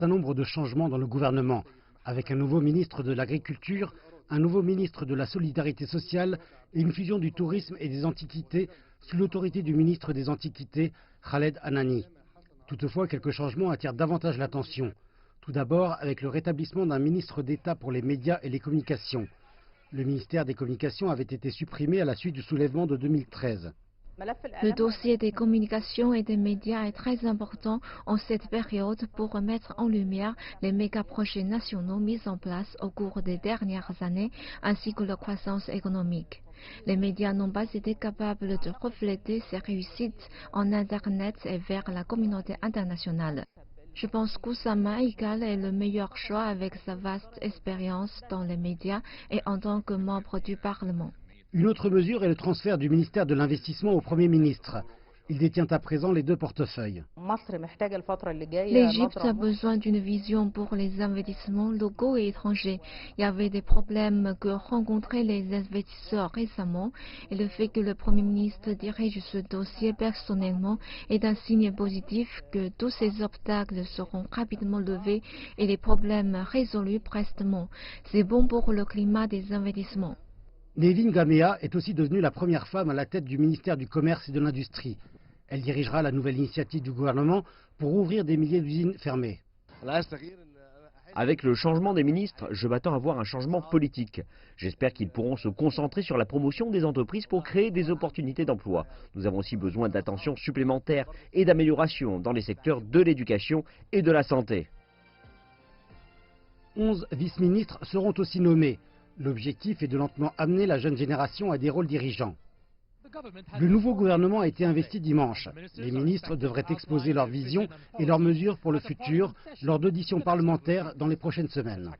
Un nombre de changements dans le gouvernement, avec un nouveau ministre de l'Agriculture, un nouveau ministre de la Solidarité sociale et une fusion du tourisme et des antiquités sous l'autorité du ministre des Antiquités, Khaled Hanani. Toutefois, quelques changements attirent davantage l'attention. Tout d'abord, avec le rétablissement d'un ministre d'État pour les médias et les communications. Le ministère des Communications avait été supprimé à la suite du soulèvement de 2013. Le dossier des communications et des médias est très important en cette période pour mettre en lumière les méga-projets nationaux mis en place au cours des dernières années ainsi que la croissance économique. Les médias n'ont pas été capables de refléter ces réussites en Internet et vers la communauté internationale. Je pense qu'Oussama Iqal est le meilleur choix avec sa vaste expérience dans les médias et en tant que membre du Parlement. Une autre mesure est le transfert du ministère de l'Investissement au Premier ministre. Il détient à présent les deux portefeuilles. L'Égypte a besoin d'une vision pour les investissements locaux et étrangers. Il y avait des problèmes que rencontraient les investisseurs récemment et le fait que le Premier ministre dirige ce dossier personnellement est un signe positif que tous ces obstacles seront rapidement levés et les problèmes résolus prestement. C'est bon pour le climat des investissements. Nevin Gamea est aussi devenue la première femme à la tête du ministère du Commerce et de l'Industrie. Elle dirigera la nouvelle initiative du gouvernement pour ouvrir des milliers d'usines fermées. Avec le changement des ministres, je m'attends à voir un changement politique. J'espère qu'ils pourront se concentrer sur la promotion des entreprises pour créer des opportunités d'emploi. Nous avons aussi besoin d'attention supplémentaire et d'amélioration dans les secteurs de l'éducation et de la santé. 11 vice-ministres seront aussi nommés. L'objectif est de lentement amener la jeune génération à des rôles dirigeants. Le nouveau gouvernement a été investi dimanche. Les ministres devraient exposer leurs visions et leurs mesures pour le futur lors d'auditions parlementaires dans les prochaines semaines.